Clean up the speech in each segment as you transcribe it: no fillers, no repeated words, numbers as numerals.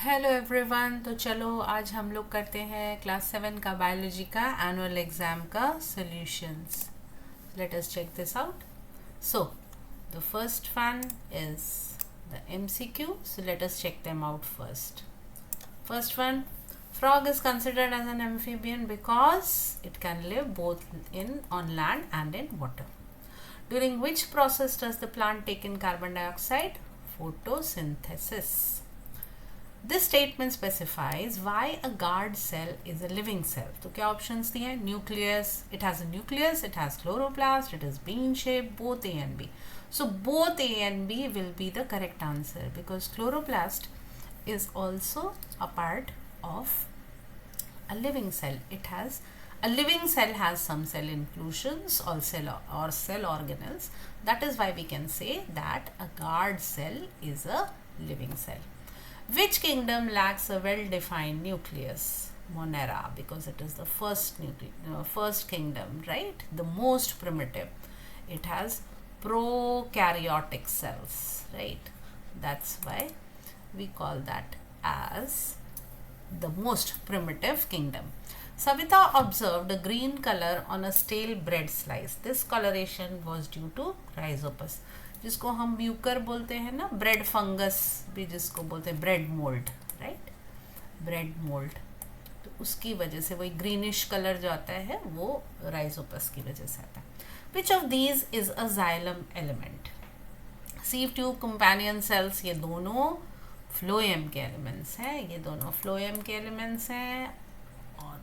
Hello everyone. तो चलो आज हम लोग करते हैं क्लास 7 का बायोलॉजी का एनुअल एग्जाम का solutions. Let us check this out. So the first one is the MCQ, so let us check them out first. First one, frog is considered as an amphibian because it can live both on land and in water. During which process does the plant take in carbon dioxide? Photosynthesis. This statement specifies why a guard cell is a living cell. तो क्या options दिए हैं? Nucleus, it has a nucleus, it has chloroplast, it is bean shaped, both A and B. So both A and B will be the correct answer because chloroplast is also a part of a living cell. It has a living cell has some cell inclusions or cell organelles. That is why we can say that a guard cell is a living cell. Which kingdom lacks a well-defined nucleus? Monera, because it is the first kingdom, right? The most primitive. It has prokaryotic cells, right? That's why we call that as the most primitive kingdom. Savita observed a green color on a stale bread slice. This coloration was due to rhizopus, जिसको हम Mucor बोलते हैं ना, bread fungus भी जिसको बोलते हैं, bread mould, right, bread mould. तो उसकी वजह से वही ग्रीनिश कलर जो आता है वो राइजोपस की वजह से आता है. Which of these is a xylem element? Sieve tube, companion cells, ये दोनों फ्लोएम के एलिमेंट्स हैं. ये दोनों फ्लोएम के एलिमेंट्स हैं और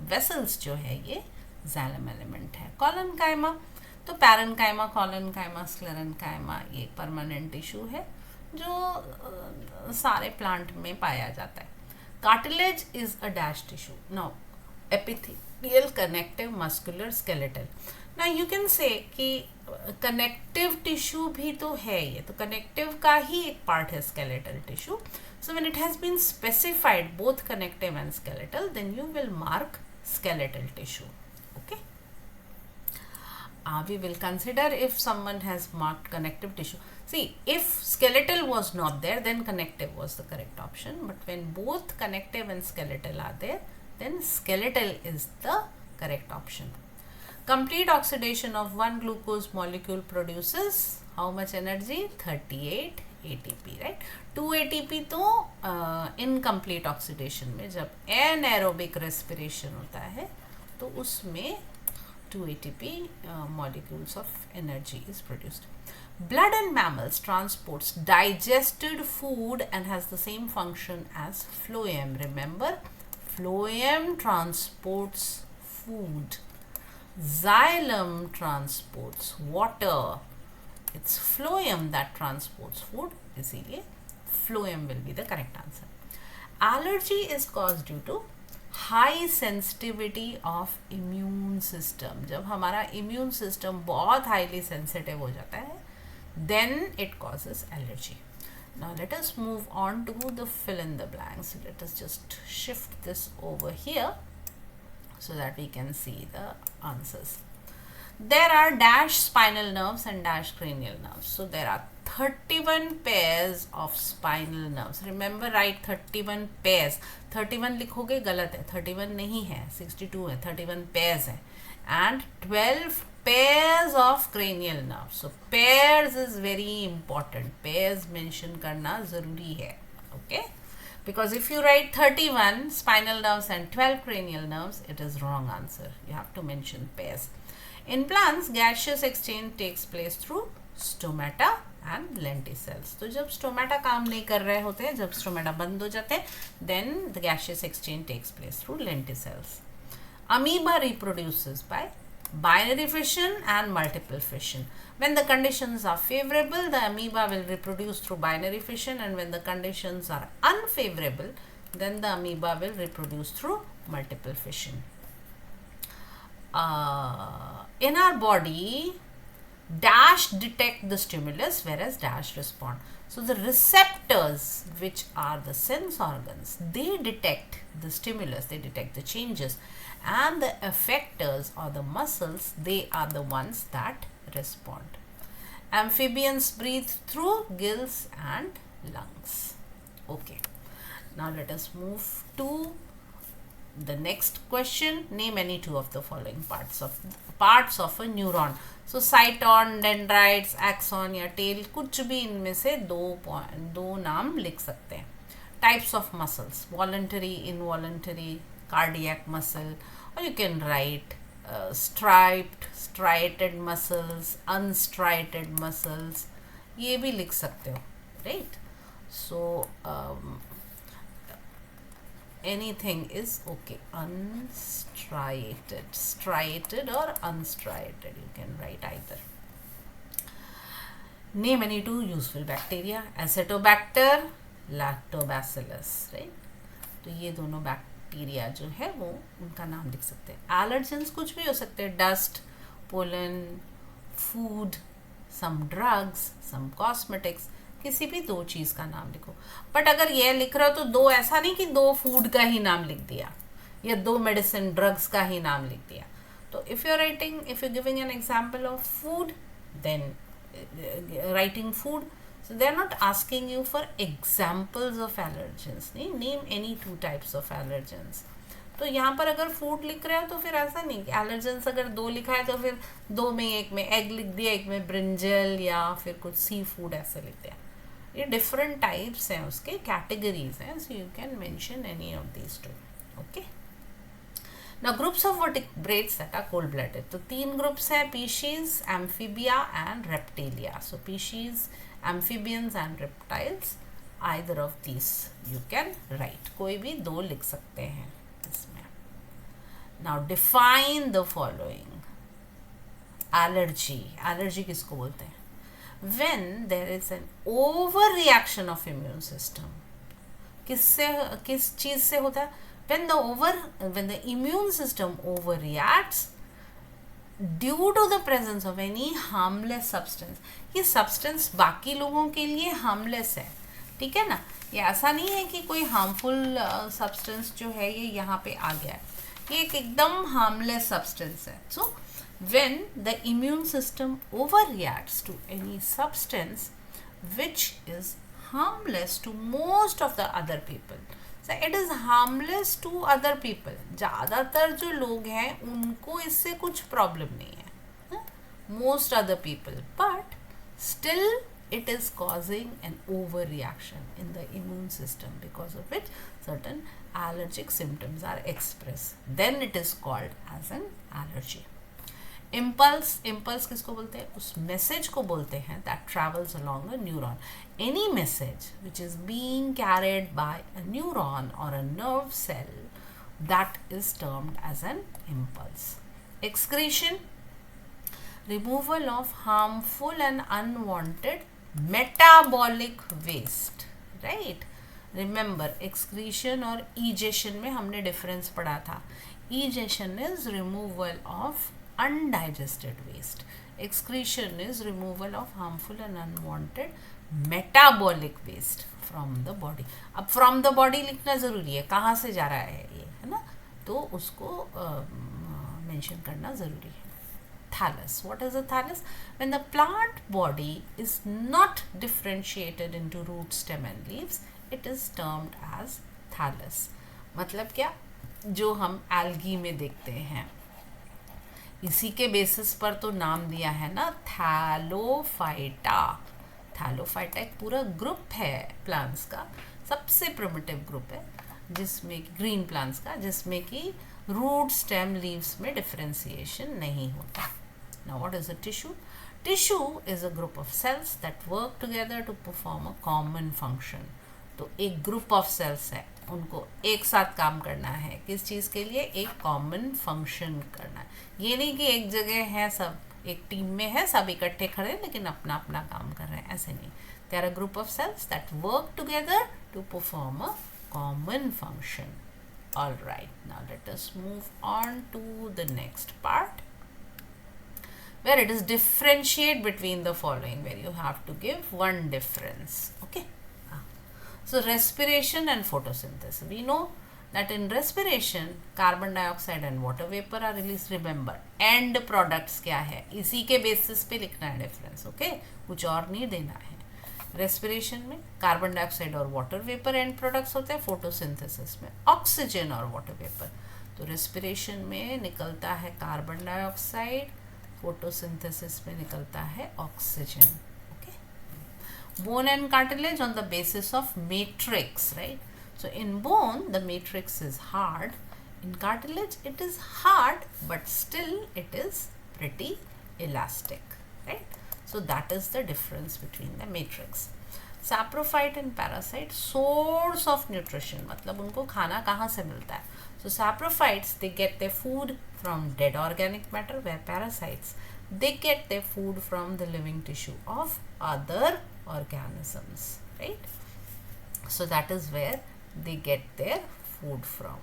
वेसल्स जो है ये जाइलम एलिमेंट है. कॉलन काइमा, तो पैरेन्काइमा, कॉलनकाइमा, स्क्लेरेन्काइमा ये परमानेंट टिश्यू है जो सारे प्लांट में पाया जाता है. Cartilage is a dash tissue. Now epithelial, connective, muscular, skeletal. Now you can say कि कनेक्टिव टिश्यू भी तो है, ये तो कनेक्टिव का ही एक पार्ट है skeletal tissue. So when it has been specified both connective and skeletal, then you will mark skeletal tissue. Okay. We will consider if someone has marked connective tissue. See, if skeletal was not there, then connective was the correct option. But when both connective and skeletal are there, then skeletal is the correct option. Complete oxidation of one glucose molecule produces how much energy? 38 ATP, right? 2 ATP तो incomplete oxidation में, जब anaerobic respiration होता है तो उसमें 2 ATP molecules of energy is produced. Blood in mammals transports digested food and has the same function as phloem. Remember, phloem transports food. Xylem transports water. It's phloem that transports food. इसीलिए phloem will be the correct answer. Allergy is caused due to high sensitivity of immune system. जब हमारा immune system बहुत highly sensitive हो जाता है, then it causes allergy. Now let us move on to the fill in the blanks. Let us just shift this over here so that we can see the answers. There are dash spinal nerves and dash cranial nerves. So there are 31 pairs of spinal nerves. Remember, write 31 pairs. 31 लिखोगे गलत है, 31 नहीं है, 62 है, 31 pairs है. And 12 pairs of cranial nerves. So pairs is very important. Pairs mention करना ज़रूरी है. Okay? Because if you write 31 spinal nerves and 12 cranial nerves, it is wrong answer. You have to mention pairs. In plants, gaseous exchange takes place through stomata and lenticels. तो जब stomata काम नहीं कर रहे होते हैं, जब stomata बंद हो जाते हैं, then the gaseous exchange takes place through lenticels. Amoeba reproduces by binary fission and multiple fission. When the conditions are favorable, the amoeba will reproduce through binary fission, and when the conditions are unfavorable, then the amoeba will reproduce through multiple fission. In our body, dash detect the stimulus whereas dash respond. So the receptors, which are the sense organs, they detect the stimulus, they detect the changes, and the effectors or the muscles, they are the ones that respond. Amphibians breathe through gills and lungs. Okay. Now let us move to the next question. Name any two of the following parts of a neuron. So cyton, dendrites, axon या tail, कुछ भी इनमें से दो नाम लिख सकते हैं. Types of muscles: voluntary, involuntary, cardiac muscle, or you can write striated muscles, unstriated muscles, ये भी लिख सकते हो, right? So anything is okay. Unstriated, striated or unstriated, you can write either. Name any two useful bacteria: Acetobacter, Lactobacillus, right? तो ये दोनों bacteria जो है वो उनका नाम लिख सकते हैं. एलर्जेंस कुछ भी हो सकते हैं: dust, pollen, food, some drugs, some cosmetics. किसी भी दो चीज़ का नाम लिखो. बट अगर ये लिख रहे हो तो दो, ऐसा नहीं कि दो फूड का ही नाम लिख दिया या दो मेडिसिन ड्रग्स का ही नाम लिख दिया. तो if you giving an example of food, then writing food, so they are not asking you for examples of allergens. नहीं, name any two types of allergens. तो यहाँ पर अगर फूड लिख रहे हो तो फिर ऐसा नहीं कि एलर्जेंस अगर दो लिखा है तो फिर दो में, एक में एग लिख दिया, एक में ब्रिंजल या फिर कुछ सी फूड ऐसे लिख दिया. ये डिफरेंट टाइप्स हैं, उसके कैटेगरीज हैं. So you can mention any of these two. Okay. Now groups of vertebrates that are cold blooded. तो तीन ग्रुप्स हैं: pisces, amphibia and reptilia. So pisces, amphibians and reptiles, either of these you can write. कोई भी दो लिख सकते हैं इसमें. Now define the following. Allergy किसको बोलते हैं? When there is an overreaction of immune system. किस चीज से होता है? When the immune system overreacts due to the presence of any harmless substance. ये सब्सटेंस बाकी लोगों के लिए हार्मलेस है, ठीक है ना. ये ऐसा नहीं है कि कोई हार्मफुल सब्सटेंस जो है ये यहाँ पे आ गया है. ये एक एकदम हार्मलेस सब्सटेंस है. So when the immune system over reacts to any substance which is harmless to most of the other people. So it is harmless to other people. ज़्यादातर जो लोग हैं उनको इससे कुछ प्रॉब्लम नहीं है, most other people, but still it is causing an overreaction in the immune system because of which certain allergic symptoms are expressed. Then it is called as an allergy. Impulse किसको बोलते हैं? उस message को बोलते हैं that travels along a neuron. Any message which is being carried by a neuron or a nerve cell, that is termed as an impulse. Excretion, removal of harmful and unwanted metabolic waste, right? Remember, excretion और egestion में हमने difference पढ़ा था. Egestion is removal of undigested waste. Excretion is removal of harmful and unwanted metabolic waste from the body. अब from the body लिखना ज़रूरी है, कहाँ से जा रहा है ये, है ना, तो उसको मेंशन करना ज़रूरी है. Thallus. What is a thallus? When the plant body is not differentiated into root, stem and leaves, it is termed as thallus. मतलब क्या? जो हम algae में देखते हैं, इसी के बेसिस पर तो नाम दिया है ना, थैलोफाइटा. थैलोफाइटा एक पूरा ग्रुप है प्लांट्स का, सबसे प्रिमिटिव ग्रुप है, जिसमें ग्रीन प्लांट्स का, जिसमें कि रूट, स्टेम, लीव्स में डिफरेंशिएशन नहीं होता. Now what is a tissue? Tissue is a group of cells that work together to perform a common function. तो एक ग्रुप ऑफ सेल्स है, उनको एक साथ काम करना है. किस चीज़ के लिए? एक कॉमन फंक्शन करना है. ये नहीं कि एक जगह है, सब एक टीम में है, सब इकट्ठे खड़े हैं लेकिन अपना अपना काम कर रहे हैं, ऐसे नहीं. They are a group of cells that work together to perform a common function. All right, now let us move on to the next part where it is differentiate between the following, where you have to give one difference. Okay. So respiration and photosynthesis. We know that in respiration carbon dioxide and water vapor are released. Remember, end products क्या है, इसी के basis पे लिखना है difference. Okay, कुछ और नहीं देना है. रेस्पिरेशन में कार्बन डाइऑक्साइड और वाटर वेपर एंड प्रोडक्ट्स होते हैं, फोटोसिंथेसिस में ऑक्सीजन और वाटर वेपर। तो रेस्पिरेशन में निकलता है कार्बन डाइऑक्साइड, फोटोसिंथेसिस में निकलता है oxygen. Okay, bone and cartilage on the basis of matrix, right? So in bone the matrix is hard, in cartilage it is hard but still it is pretty elastic, right? So that is the difference between the matrix. Saprophyte and parasite, source of nutrition, मतलब उनको खाना कहाँ से मिलता है? So saprophytes they get their food from dead organic matter, where parasites they get their food from the living tissue of other organisms, right? So that is where they get their food from.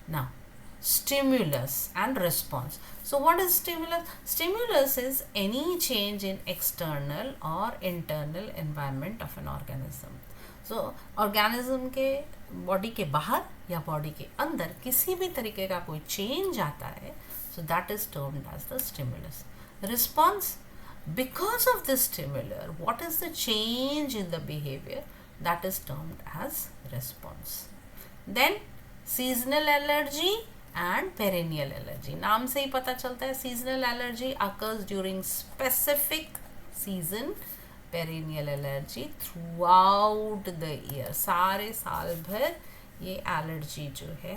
Now, stimulus and response. So what is stimulus? Stimulus is any change in external or internal environment of an organism. So organism के body के बाहर या body के अंदर किसी भी तरीके का कोई change आता है, so that is termed as the stimulus. Response, because of the stimulus, what is the change in the behavior? That is termed as response. Then seasonal allergy and perennial allergy. नाम से ही पता चलता है, seasonal allergy occurs during specific season, perennial allergy throughout the year. सारे साल भर ये allergy जो है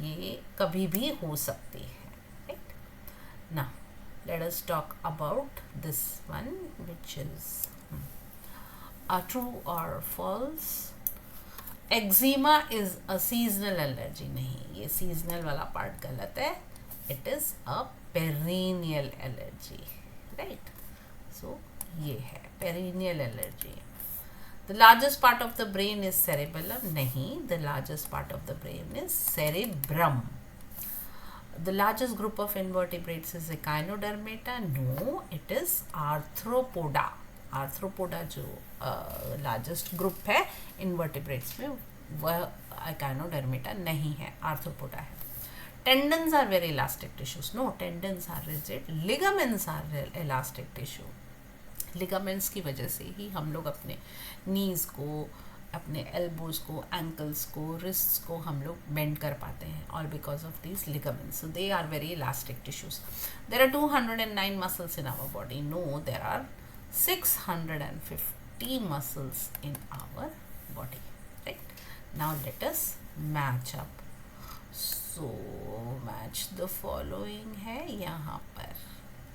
ये कभी भी हो सकती है, right? Now let us talk about this one, which is true or false. Eczema is a seasonal allergy. नहीं, ये seasonal वाला part गलत है. It is a perennial allergy, right? So ये है perennial allergy. The largest part of the brain is cerebellum. नहीं, the largest part of the brain is cerebrum. The largest group of invertebrates is Echinodermata. No, it is Arthropoda. Arthropoda जो largest group है invertebrates में, वह Echinodermata नहीं है, Arthropoda है. Tendons are very elastic tissues. No, tendons are rigid. Ligaments are elastic tissue. Ligaments की वजह से ही हम लोग अपने नीज को, अपने एल्बोज को, एंकल्स को, रिस्ट्स को हम लोग बेंड कर पाते हैं, all because of these ligaments. So they are very elastic tissues. There are 209 muscles in our body. No, there are 650 muscles in our body, right? Now let us match up. So match the following है यहाँ पर,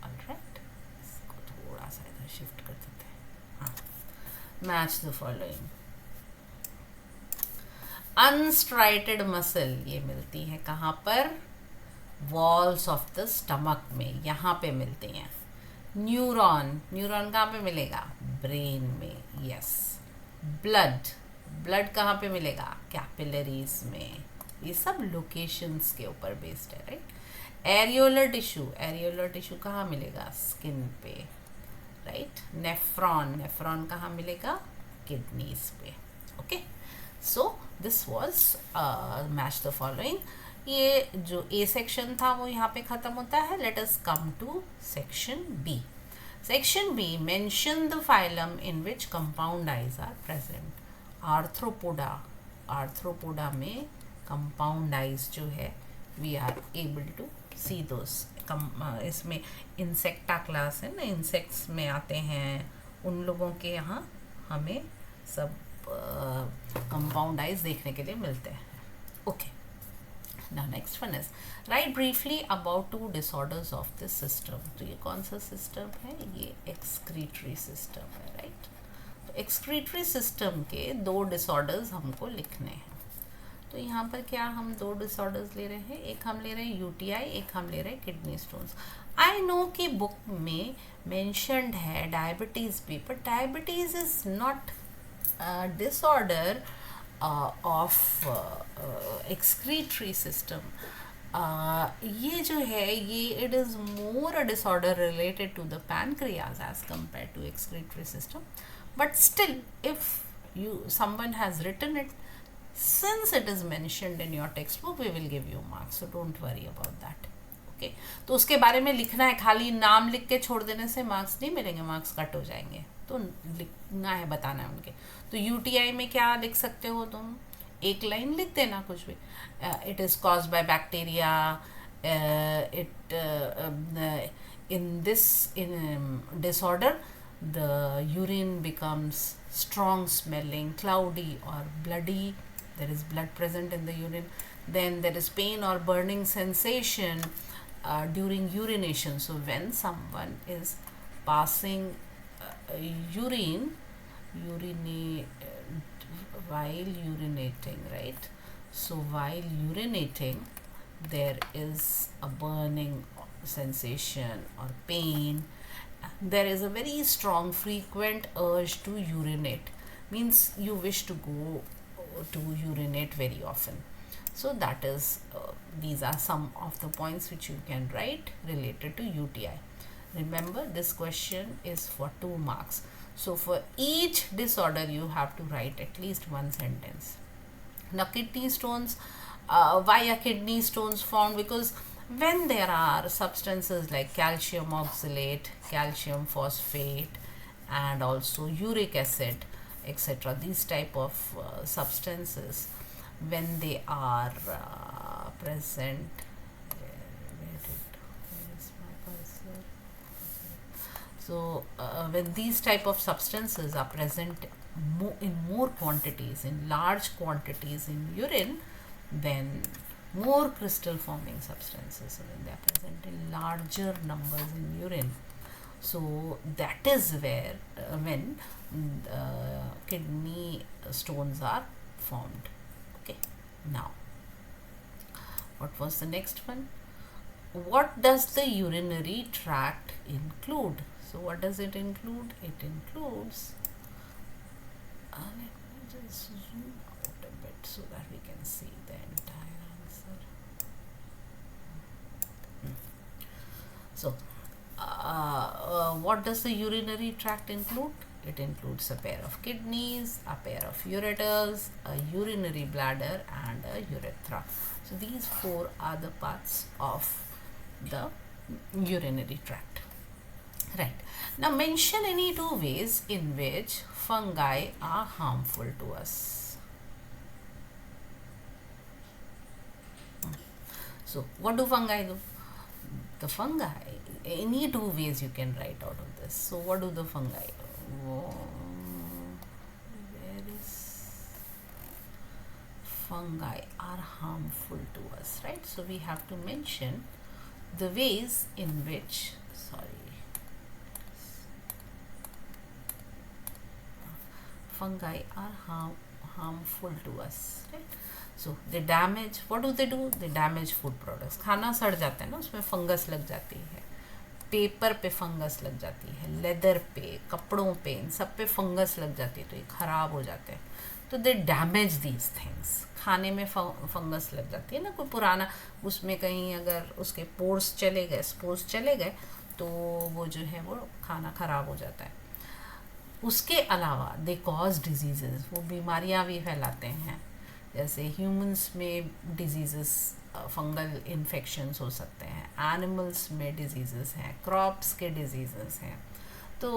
alright? इसको थोड़ा सा इधर shift कर देते हैं. हाँ, match the following. Unstriated muscle ये मिलती है कहाँ पर? Walls of the stomach में, यहाँ पे मिलती हैं. न्यूरॉन, न्यूरॉन कहाँ पे मिलेगा? ब्रेन में. यस. ब्लड, ब्लड कहाँ पे मिलेगा? कैपिलरीज में. ये सब लोकेशंस के ऊपर बेस्ड है, right? Areolar tissue, areolar tissue कहाँ मिलेगा? स्किन पे, राइट? नेफ्रॉन, नेफ्रॉन कहाँ मिलेगा? किडनीज पे. Okay, so this was match the following. ये जो ए सेक्शन था वो यहाँ पे ख़त्म होता है. Let us come to section B. Section B mention the phylum in which compound eyes are present. Arthropoda, arthropoda में कंपाउंड आइज जो है we are able to see those. इसमें इंसेक्टा क्लास है ना, इंसेक्ट्स में आते हैं, उन लोगों के यहाँ हमें सब कंपाउंड आइज देखने के लिए मिलते हैं. Okay, now next one is write briefly about two disorders of this system. तो ये कौन सा सिस्टम है? ये excretory system है, right? तो excretory system के दो disorders हमको लिखने हैं. तो यहाँ पर क्या हम दो disorders ले रहे हैं? एक हम ले रहे हैं UTI, एक हम ले रहे हैं kidney stones. I know कि बुक में mentioned है diabetes भी, but diabetes is not disorder of excretory system. ये जो है ये it is more a disorder related to the pancreas as compared to excretory system. But still, if someone has written it, since it is mentioned in your textbook, we will give you marks. So don't worry about that. Okay तो उसके बारे में लिखना है, खाली नाम लिख के छोड़ देने से मार्क्स नहीं मिलेंगे, मार्क्स कट हो जाएंगे, तो लिखना है, बताना है उनके। तो यूटीआई में क्या लिख सकते हो तुम, एक लाइन लिख देना कुछ भी, it is caused by bacteria, it in this disorder the urine becomes strong smelling, cloudy or bloody, there is blood present in the urine, then there is pain or burning sensation during urination. So when someone is passing urinate while urinating, right, so while urinating there is a burning sensation or pain, there is a very strong frequent urge to urinate, means you wish to go to urinate very often. So that is these are some of the points which you can write related to UTI. Remember, this question is for 2 marks, so for each disorder you have to write at least one sentence. Now kidney stones, why are kidney stones formed? Because when there are substances like calcium oxalate, calcium phosphate, and also uric acid, etc., these type of substances, when they are present, where is my cursor? So when these type of substances are present in more quantities, in large quantities in urine, then more crystal forming substances when they are present in larger numbers in urine, so that is where when kidney stones are formed. Okay, now what was the next one? What does the urinary tract include? So what does it include? It includes let me just zoom out a bit so that we can see the entire answer. So what does the urinary tract include? It includes a pair of kidneys, a pair of ureters, a urinary bladder, and a urethra. So these 4 are the parts of the urinary tract. Right. Now mention any 2 ways in which fungi are harmful to us. So what do fungi do? The fungi, any 2 ways you can write out of this. So what do the fungi? Where is fungi are harmful to us, right? So we have to mention the ways in which, fungi are harmful to us, right? So they damage, what do? They damage food products. खाना सड़ जाता है ना, उसमें fungus लग जाती है, paper पे फंगस लग जाती है, लेदर पे, कपड़ों पे, इन सब पे फंगस लग जाती है, तो ये ख़राब हो जाते हैं. तो दे डैमेज दीज थिंग्स. खाने में फंगस लग जाती है ना, कोई पुराना, उसमें कहीं अगर उसके पोर्स चले गए तो वो जो है वो खाना ख़राब हो जाता है. उसके अलावा दे कॉज डिजीज़ेस, वो बीमारियां भी फैलाते हैं. जैसे ह्यूमंस में डिजीज़ेस, फंगल इन्फेक्शंस हो सकते हैं, एनिमल्स में डिजीज़ेस हैं, क्रॉप्स के डिजीज़ेस हैं. तो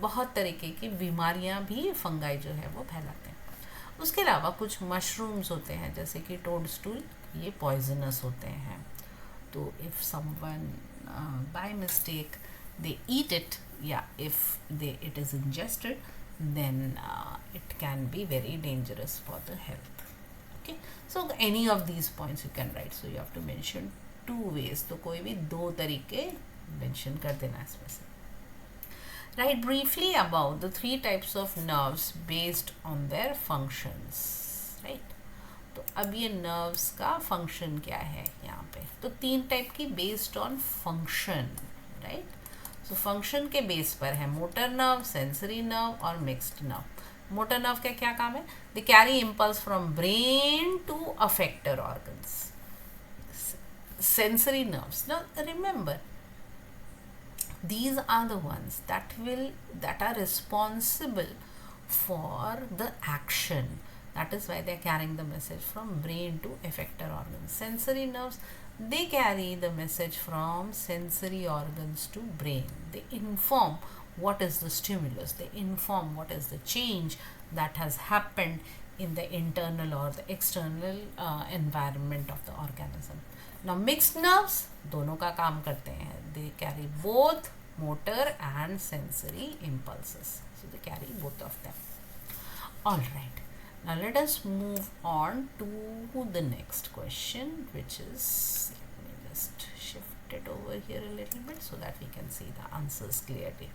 बहुत तरीके की बीमारियां भी फंगाई जो है वो फैलाते हैं. उसके अलावा कुछ मशरूम्स होते हैं जैसे कि टोडस्टूल, ये पॉइजनस होते हैं. तो if someone by mistake they eat it, if it is ingested, then it can be very dangerous for the health. Okay, so any of these points you can write. So you have to mention 2 ways. तो कोई भी 2 तरीके mention कर देना इसमें से. Write briefly about the 3 types of nerves based on their functions. Right? तो अब ये nerves का function क्या है यहाँ पे? तो 3 टाइप की based on function, right? So function के बेस पर है मोटर नर्व, सेंसरी नर्व और मिक्स्ड नर्व. मोटर नर्व का क्या काम है? They carry impulse from brain to effector organs. Sensory nerves, now remember, these are the ones that are responsible for the action. That is why they are carrying the message from brain to effector organs. Sensory nerves, they carry the message from sensory organs to brain. They inform what is the stimulus, they inform what is the change that has happened in the internal or the external environment of the organism. Now mixed nerves दोनों का काम करते हैं. They carry both motor and sensory impulses. So they carry both of them. All right. Now let us move on to the next question, which is, let me just shift it over here a little bit so that we can see the answers clearly.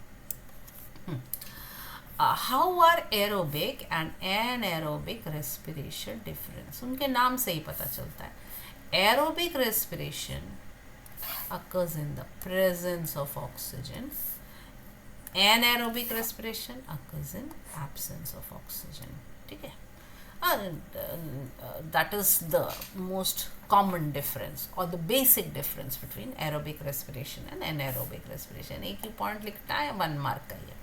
How are aerobic and anaerobic respiration different? उनके नाम से ही पता चलता है. Aerobic respiration occurs in the presence of oxygen. Anaerobic respiration occurs in absence of oxygen. ठीक है? That is the most common difference or the basic difference between aerobic respiration and anaerobic respiration. एक ही point लिखना है, 1 mark का ये.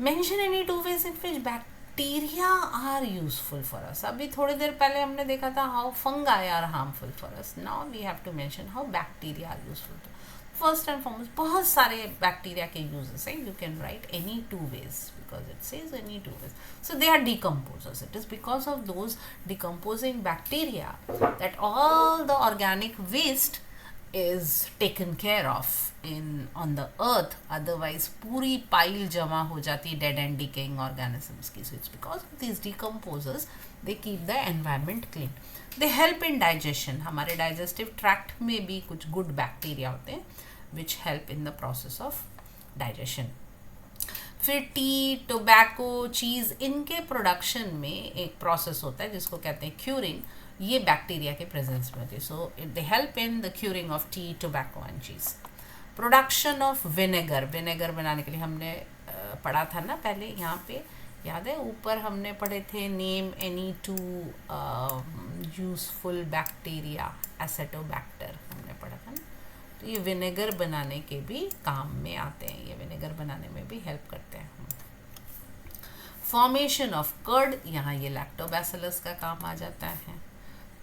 Mention any 2 ways in which bacteria are useful for us. अभी थोड़ी देर पहले हमने देखा था how fungi are harmful for us. Now we have to mention how bacteria are useful to us. First and foremost, बहुत सारे बैक्टीरिया के uses हैं. You can write any 2 ways because it says any 2 ways. So they are decomposers. It is because of those decomposing bacteria that all the organic waste is taken care of on the earth. Otherwise पूरी pile जमा हो जाती dead and decaying organisms की. So it's because of these decomposers they keep the environment clean. They help in digestion. हमारे digestive tract में भी कुछ good bacteria होते हैं which help in the process of digestion. फिर टी, टोबैको, चीज़, इनके production में एक प्रोसेस होता है जिसको कहते हैं क्यूरिंग. ये बैक्टीरिया के प्रेजेंस में होती है. So they help in the curing of tea, tobacco and cheese. Production of vinegar. Vinegar बनाने के लिए हमने पढ़ा था ना पहले, यहाँ पे याद है ऊपर हमने पढ़े थे name any 2 useful bacteria, Acetobacter हमने पढ़ा था ना. तो ये विनेगर बनाने के भी काम में आते हैं. ये विनेगर बनाने में भी हेल्प करते हैं. फॉर्मेशन ऑफ कर्ड, यहाँ ये लैक्टोबैसिलस का काम आ जाता है.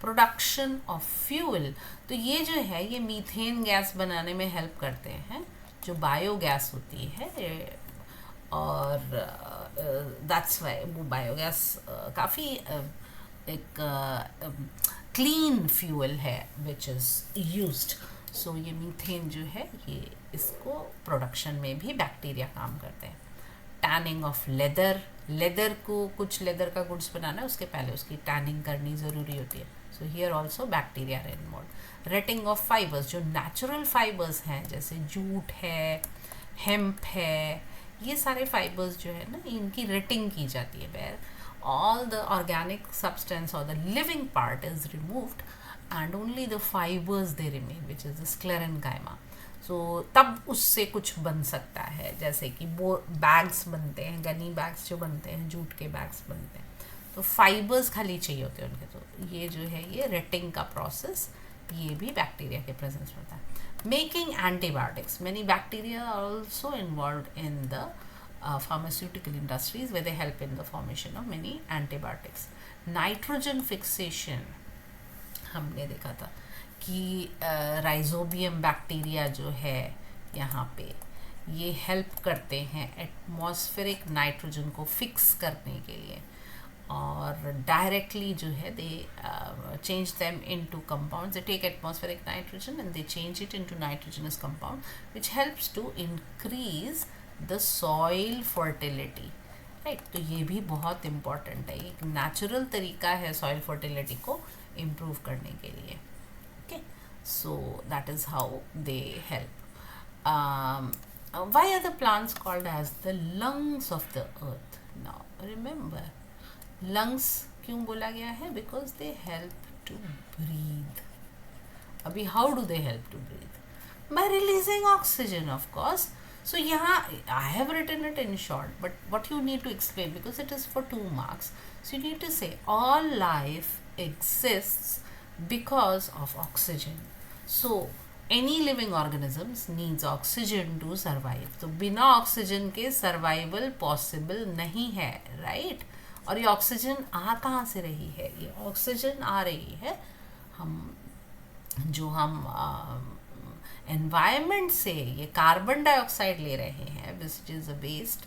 प्रोडक्शन ऑफ फ्यूल, तो ये जो है ये मीथेन गैस बनाने में हेल्प करते हैं, जो बायोगैस होती है. और दैट्स वाई वो बायोगैस काफ़ी एक क्लीन फ्यूल है विच इज़ यूज्ड. सो ये मीथेन जो है ये इसको प्रोडक्शन में भी बैक्टीरिया काम करते हैं. Tanning of leather. लेदर को कुछ लेदर का गुड्स बनाना है उसके पहले उसकी टैनिंग करनी ज़रूरी होती है. So here also bacteria are involved. Retting of fibres, जो नेचुरल फाइबर्स हैं जैसे जूट है, हेम्प है, ये सारे फाइबर्स जो है ना इनकी रेटिंग की जाती है. Where all the organic substance or the living part is removed and only the fibers they remain, which is the sclerenchyma. So तब उससे कुछ बन सकता है, जैसे कि वो बैग्स बनते हैं, गनी बैग्स जो बनते हैं, जूट के बैग्स बनते हैं, तो फाइबर्स खाली चाहिए होते हैं उनके. तो ये जो है ये रेटिंग का प्रोसेस ये भी बैक्टीरिया के प्रेजेंस में होता है. Making antibiotics. Many bacteria are also involved in the pharmaceutical industries where they help in the formation of many antibiotics. Nitrogen fixation हमने देखा था कि राइजोबियम बैक्टीरिया जो है यहाँ पे ये हेल्प करते हैं एटमॉस्फेरिक नाइट्रोजन को फिक्स करने के लिए. और डायरेक्टली जो है they change them into compounds. They take atmospheric nitrogen and they change it into nitrogenous compound which helps to increase the soil fertility. Right, तो ये भी बहुत इम्पॉर्टेंट है. एक नेचुरल तरीका है सॉइल फर्टिलिटी को इम्प्रूव करने के लिए. Okay, so that is how they help. Why are the plants called as the lungs of the earth? Now remember, lungs क्यों बोला गया है? Because they help to breathe. अभी how do they help to breathe? By releasing oxygen, of course. So यहाँ I have written it in short, but what you need to explain, because it is for 2 marks, so you need to say all life exists because of oxygen. So any living organisms needs oxygen to survive. तो बिना oxygen के survival possible नहीं है, right? और ये oxygen आ कहाँ से रही है? ये ऑक्सीजन आ रही है हम जो हम एनवायरनमेंट से ये कार्बन डाइऑक्साइड ले रहे हैं विच इज़ अ वेस्ट,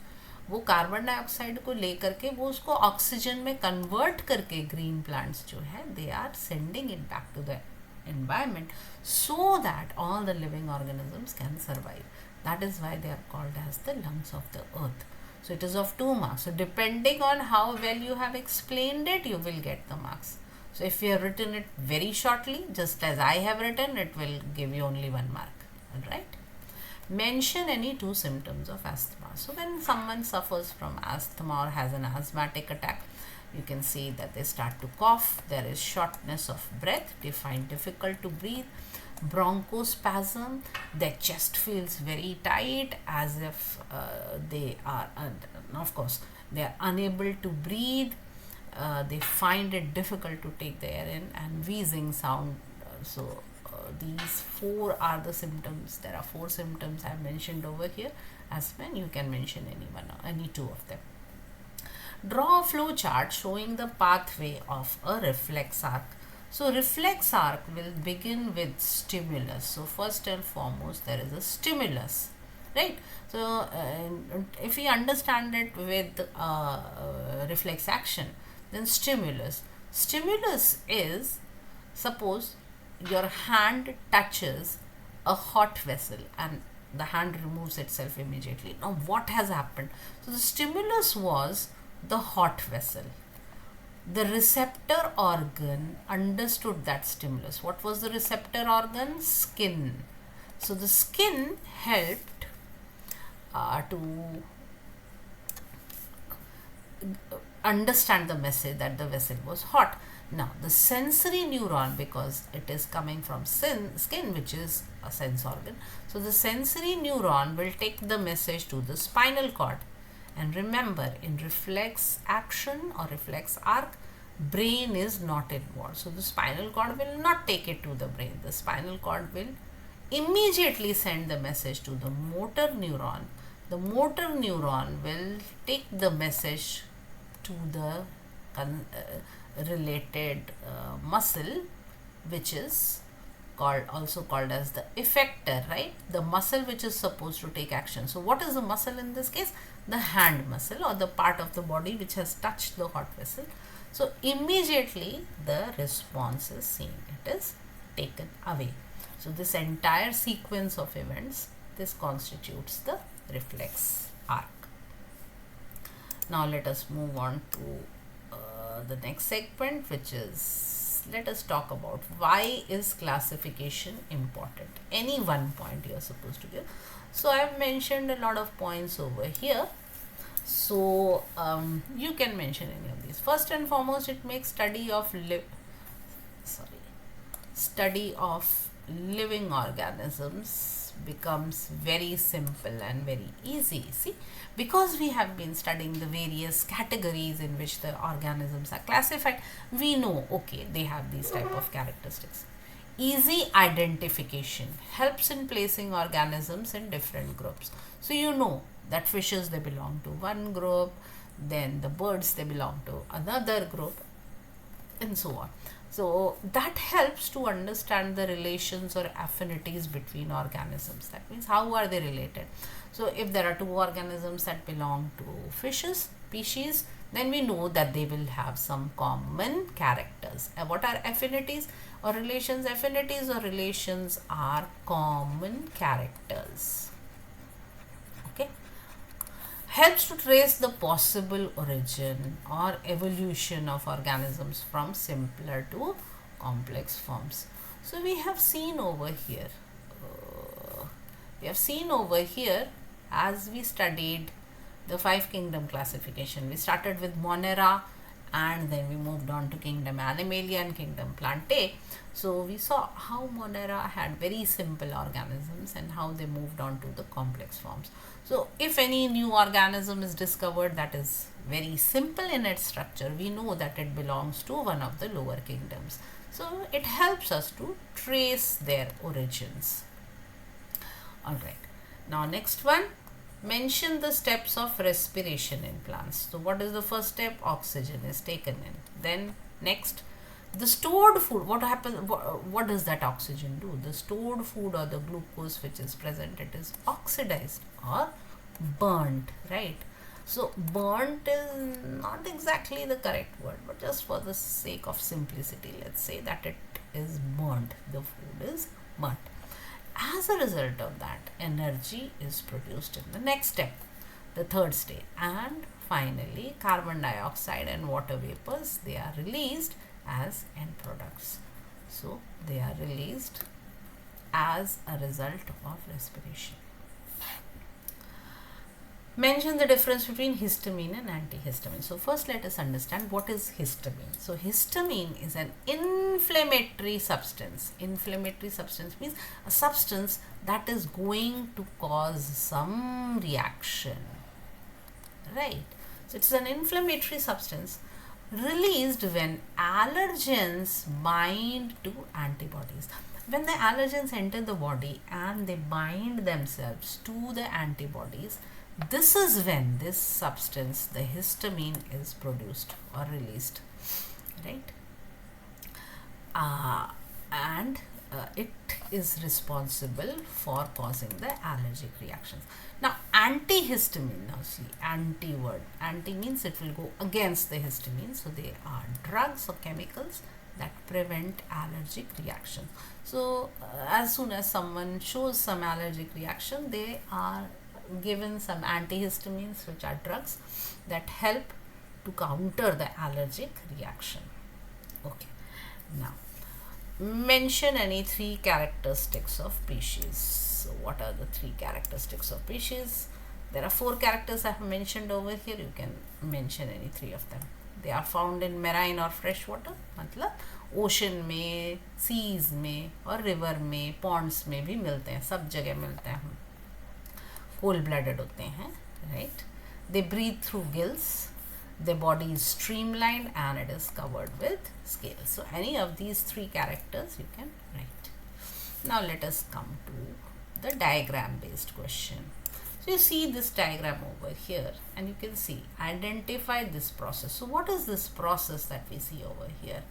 वो कार्बन डाइऑक्साइड को लेकर के वो उसको ऑक्सीजन में कन्वर्ट करके ग्रीन प्लांट्स जो है they are sending it back to the environment so that all the living organisms can survive. That is why they are called as the lungs of the earth. So it is of 2 marks. So depending on how well you have explained it, you will get the marks. So if you have written it very shortly, just as I have written, it will give you only 1 mark. Alright. Mention any 2 symptoms of asthma. So when someone suffers from asthma or has an asthmatic attack, you can see that they start to cough, there is shortness of breath, they find difficult to breathe, bronchospasm, their chest feels very tight as if they are, of course, they are unable to breathe, they find it difficult to take the air in, and wheezing sound. These 4 are the symptoms. There are 4 symptoms I have mentioned over here. As when you can mention any 2 of them. Draw a flow chart showing the pathway of a reflex arc. So reflex arc will begin with stimulus. So first and foremost there is a stimulus, right? So if we understand it with reflex action, then stimulus is, suppose your hand touches a hot vessel and the hand removes itself immediately. Now what has happened? So the stimulus was the hot vessel. The receptor organ understood that stimulus. What was the receptor organ? Skin. So the skin helped to understand the message that the vessel was hot. Now the sensory neuron, because it is coming from skin, which is a sense organ, so the sensory neuron will take the message to the spinal cord. And remember, in reflex action or reflex arc, brain is not involved. So the spinal cord will not take it to the brain. The spinal cord will immediately send the message to the motor neuron. The motor neuron will take the message to the related muscle, which is also called as the effector, right? The muscle which is supposed to take action. So what is the muscle in this case? The hand muscle, or the part of the body which has touched the hot vessel. So immediately the response is seen, it is taken away. So this entire sequence of events, this constitutes the reflex arc. Now let us move on to the next segment, which is, let us talk about why is classification important. Any one point you are supposed to give. So I have mentioned a lot of points over here. So you can mention any of these. First and foremost, it makes study of living organisms becomes very simple and very easy. See, because we have been studying the various categories in which the organisms are classified, we know, okay, they have these type of characteristics. Easy identification helps in placing organisms in different groups. So you know that fishes, they belong to one group, then the birds, they belong to another group, and so on. So that helps to understand the relations or affinities between organisms. That means how are they related. So if there are 2 organisms that belong to fishes species, then we know that they will have some common characters. And what are affinities or relations? Affinities or relations are common characters. Okay. Helps to trace the possible origin or evolution of organisms from simpler to complex forms. So we have seen over here, as we studied the 5 kingdom classification. We started with Monera and then we moved on to kingdom Animalia and kingdom Plantae. So we saw how Monera had very simple organisms and how they moved on to the complex forms. So if any new organism is discovered that is very simple in its structure, we know that it belongs to one of the lower kingdoms. So it helps us to trace their origins. Alright, now next one, mention the steps of respiration in plants. So what is the first step? Oxygen is taken in. Then next, The stored food, what happens, what does that oxygen do? The stored food or the glucose which is present, it is oxidized or burnt, right? So burnt is not exactly the correct word, but just for the sake of simplicity, let's say that it is burnt, the food is burnt. As a result of that, energy is produced in the next step, the third stage, and finally carbon dioxide and water vapors, they are released as end products. So they are released as a result of respiration. Mention the difference between histamine and antihistamine. So first let us understand what is histamine. So histamine is an inflammatory substance. Inflammatory substance means a substance that is going to cause some reaction, right? So it's an inflammatory substance released when allergens bind to antibodies. When the allergens enter the body and they bind themselves to the antibodies, this is when this substance, the histamine, is produced or released, right? And it is responsible for causing the allergic reactions. Now, antihistamine, now see, anti word. Anti means it will go against the histamine. So, they are drugs or chemicals that prevent allergic reactions. So, as soon as someone shows some allergic reaction, they are given some antihistamines, which are drugs that help to counter the allergic reaction. Okay. Now, mention any three characteristics of species. So what are the three characteristics of species? There are four characters I have mentioned over here. You can mention any three of them. They are found in marine or fresh water, मतलब ocean में, seas में और river में, ponds में भी मिलते हैं, सब जगह मिलते हैं. Cold blooded होते हैं, right? They breathe through gills. The body is streamlined and it is covered with scales. So any of these three characters you can write. Now let us come to the diagram based question. So you see this diagram over here and you can see, identify this process. So what is this process that we see over here?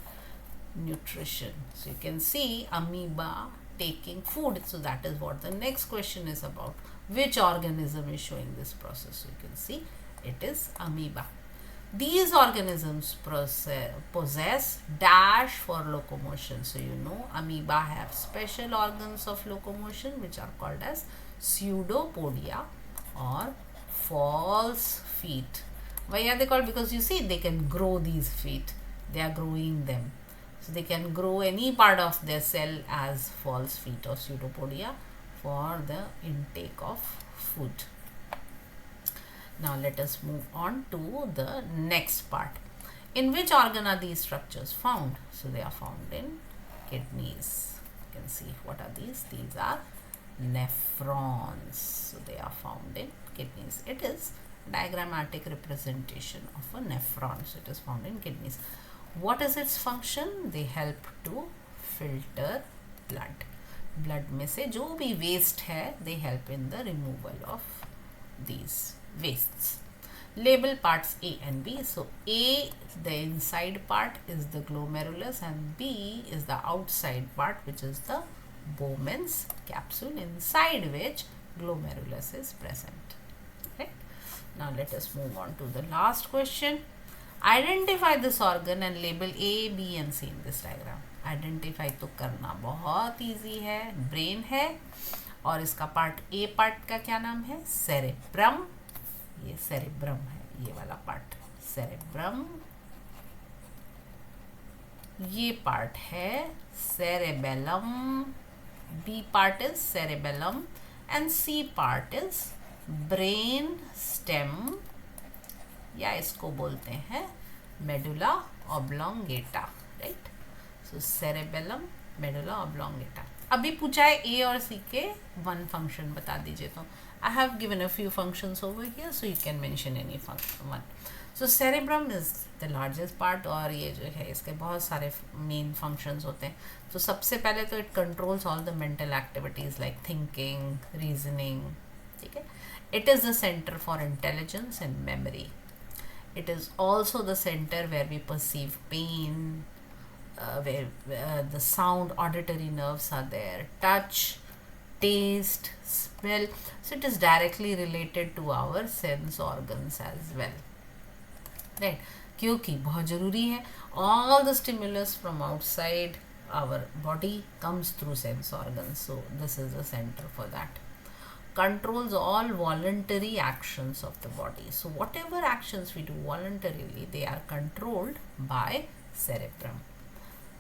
Nutrition. So you can see amoeba taking food. So that is what the next question is about. Which organism is showing this process? So you can see it is amoeba. These organisms possess dash for locomotion. So you know amoeba have special organs of locomotion which are called as pseudopodia or false feet. Why are they called? Because you see they can grow these feet. They are growing them. So they can grow any part of their cell as false feet or pseudopodia for the intake of food. Now let us move on to the next part. In which organ are these structures found? So they are found in kidneys. You can see what are these? These are nephrons. So they are found in kidneys. It is diagrammatic representation of a nephron. So it is found in kidneys. What is its function? They help to filter blood. Blood में से जो भी waste है, they help in the removal of these wastes. Label parts A and B. So A, the inside part, is the glomerulus and B is the outside part, which is the Bowman's capsule, inside which glomerulus is present. Okay. Now let us move on to the last question. Identify this organ and label A, B and C in this diagram. Identify तो करना बहुत easy है. Brain है और इसका part A part का क्या नाम है? Cerebrum. ये cerebrum है, ये वाला part cerebrum. ये part है cerebellum. B part is cerebellum and C part is brain stem, या इसको बोलते हैं medulla oblongata, right? So cerebellum, medulla oblongata. अभी पूछा है A और C के one function बता दीजिए. तो I have given a few functions over here, so you can mention any function one. So cerebrum is the largest part और ये जो है इसके बहुत सारे main functions होते हैं. तो सबसे पहले तो it controls all the mental activities like thinking, reasoning, ठीक है. It is the center for intelligence and memory. It is also the center where we perceive pain, where the sound auditory nerves are there, touch, taste, smell. So it is directly related to our sense organs as well, right? क्योंकि बहुत ज़रूरी है, all the stimulus from outside our body comes through sense organs, so this is the center for that. Controls all voluntary actions of the body. So whatever actions we do voluntarily, they are controlled by cerebrum.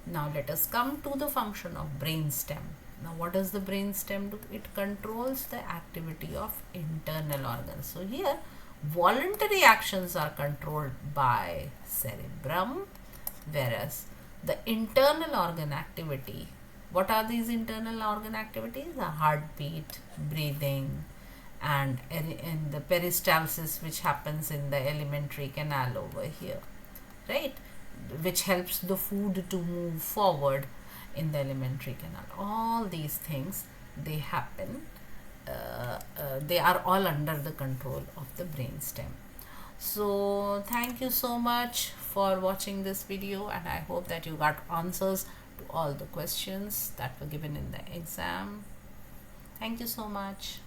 Now let us come to the function of brainstem. Now what does the brainstem do? It controls the activity of internal organs. So here voluntary actions are controlled by cerebrum, whereas the internal organ activity, what are these internal organ activities? The heartbeat, breathing, and in the peristalsis, which happens in the alimentary canal over here, right? Which helps the food to move forward in the alimentary canal. All these things, they happen, they are all under the control of the brainstem. So thank you so much for watching this video, and I hope that you got answers to all the questions that were given in the exam. Thank you so much.